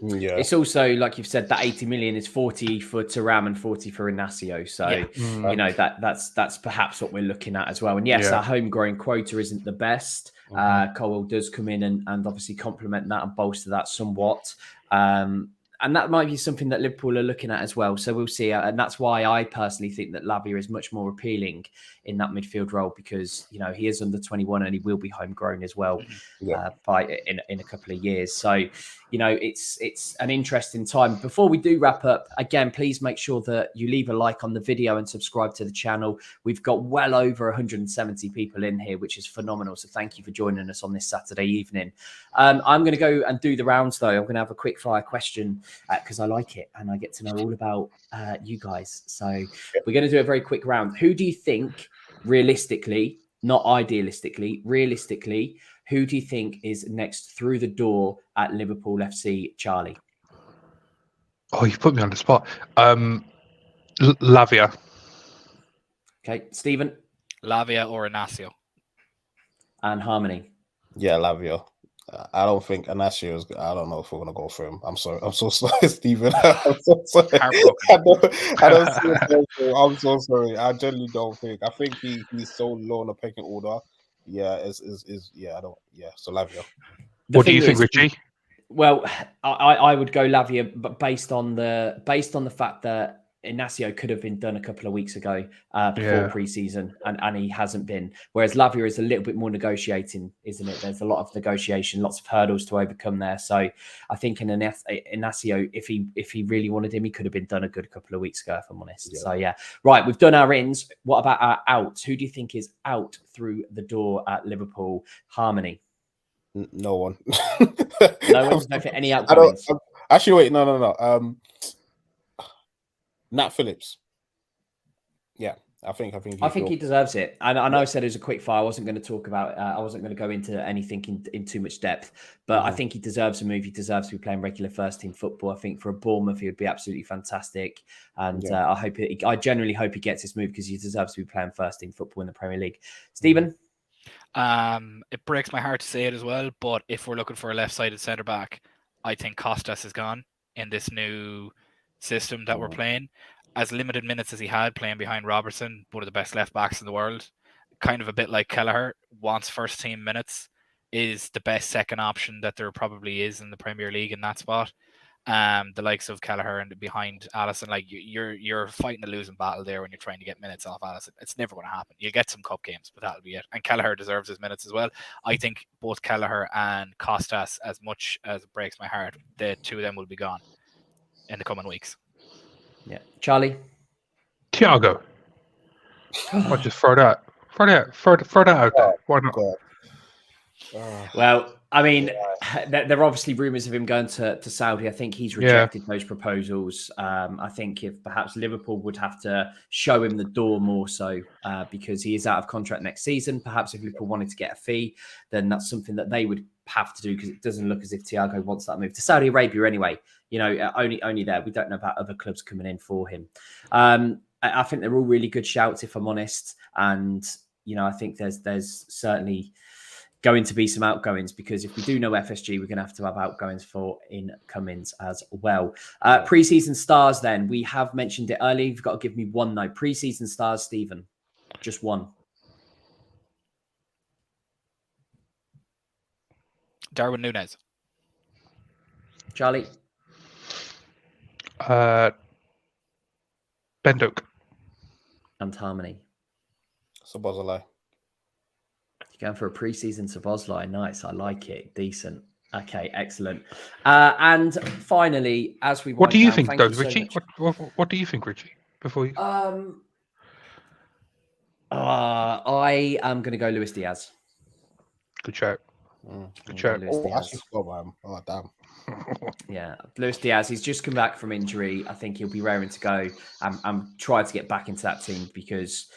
Yeah, it's also like you've said that 80 million is 40 for Thuram and 40 for Inacio. So you know that's perhaps what we're looking at as well. And yes, our homegrown quota isn't the best. Colwell does come in and obviously complement that and bolster that somewhat. And that might be something that Liverpool are looking at as well. So we'll see. And that's why I personally think that Lavia is much more appealing in that midfield role because, you know, he is under 21 and he will be homegrown as well in a couple of years. So, you know, it's an interesting time. Before we do wrap up, again, please make sure that you leave a like on the video and subscribe to the channel. We've got well over 170 people in here, which is phenomenal. So thank you for joining us on this Saturday evening. I'm going to go and do the rounds, though. I'm going to have a quick fire question because I like it and I get to know all about you guys. So we're going to do a very quick round. Who do you think, realistically, not idealistically, realistically, who do you think is next through the door at Liverpool FC, Charlie? Oh, you've put me on the spot. Lavia. Okay, Stephen? Lavia or Inacio? And Harmony? Yeah, Lavia. I don't think Inacio is. I don't know if we're gonna go for him. I'm sorry. I'm so sorry, Stephen. I'm so sorry. I don't see it. I'm so sorry. I generally don't think. I think he's so low on the pecking order. Yeah, I don't. Yeah, so Lavia. What do you think, Richie? Well, I would go Lavia, but based on the fact that Inacio could have been done a couple of weeks ago before pre-season, and he hasn't been. Whereas Lavia is a little bit more negotiating, isn't it? There's a lot of negotiation, lots of hurdles to overcome there. So I think in Inacio, if he really wanted him, he could have been done a good couple of weeks ago, if I'm honest. Yeah. So yeah, right. We've done our ins. What about our outs? Who do you think is out through the door at Liverpool? Harmony. No one. No one's no for any outgoings. Actually, wait, no. Nat Phillips. Yeah, I think he deserves it. And I know I said it was a quick fire. I wasn't going to talk about. I wasn't going to go into anything in too much depth. But I think he deserves a move. He deserves to be playing regular first team football. I think for a Bournemouth, he would be absolutely fantastic. And I genuinely hope he gets this move because he deserves to be playing first team football in the Premier League. Stephen. It breaks my heart to say it as well, but if we're looking for a left-sided centre back, I think Costas is gone in this new system that we're playing. As limited minutes as he had playing behind Robertson, one of the best left backs in the world, kind of a bit like Kelleher, wants first team minutes, is the best second option that there probably is in the Premier League in that spot. the likes of Kelleher and behind Allison, like you're fighting a losing battle there when you're trying to get minutes off Allison. It's never going to happen. You'll get some cup games, but that'll be it. And Kelleher deserves his minutes as well. I think both Kelleher and Costas, as much as it breaks my heart, the two of them will be gone in the coming weeks. Yeah, Charlie. Thiago. I'll just throw that out there. Why not? Well, I mean, there are obviously rumours of him going to Saudi. I think he's rejected those proposals. I think if perhaps Liverpool would have to show him the door more so because he is out of contract next season. Perhaps if Liverpool wanted to get a fee, then that's something that they would have to do because it doesn't look as if Thiago wants that move to Saudi Arabia anyway. You know, only there. We don't know about other clubs coming in for him. I think they're all really good shouts, if I'm honest. And, you know, I think there's certainly going to be some outgoings because if we do know FSG, we're going to have outgoings for incomings as well. Pre-season stars then. We have mentioned it earlier. You've got to give me one though. Pre-season stars, Stephen. Just one. Darwin Núñez. Charlie. Benduk. And Harmony. Szoboszlai. You're going for a pre-season Szoboszlai. Nice. I like it. Decent. Okay, excellent. And finally, as we what do you think, though, Richie? What do you think, Richie? Before you, I am going to go Luis Diaz. Good shout. Good shout. Oh, damn. Yeah, Luis Diaz. He's just come back from injury. I think he'll be raring to go. I'm trying to get back into that team because,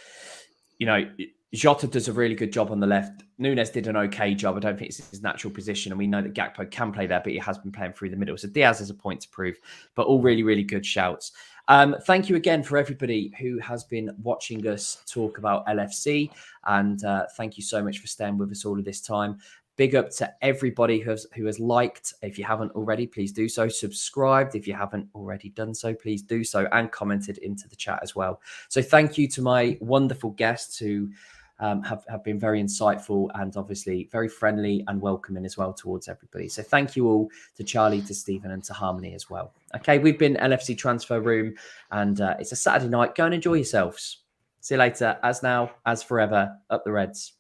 you know, Jota does a really good job on the left. Núñez did an okay job. I don't think it's his natural position. And we know that Gakpo can play there, but he has been playing through the middle. So Diaz has a point to prove, but all really, really good shouts. Thank you again for everybody who has been watching us talk about LFC. And thank you so much for staying with us all of this time. Big up to everybody who has liked. If you haven't already, please do so. Subscribed. If you haven't already done so, please do so. And commented into the chat as well. So thank you to my wonderful guests who have been very insightful and obviously very friendly and welcoming as well towards everybody. So thank you all to Charlie, to Stephen and to Harmony as well. Okay, we've been LFC Transfer Room and it's a Saturday night. Go and enjoy yourselves. See you later. As now, as forever, up the Reds.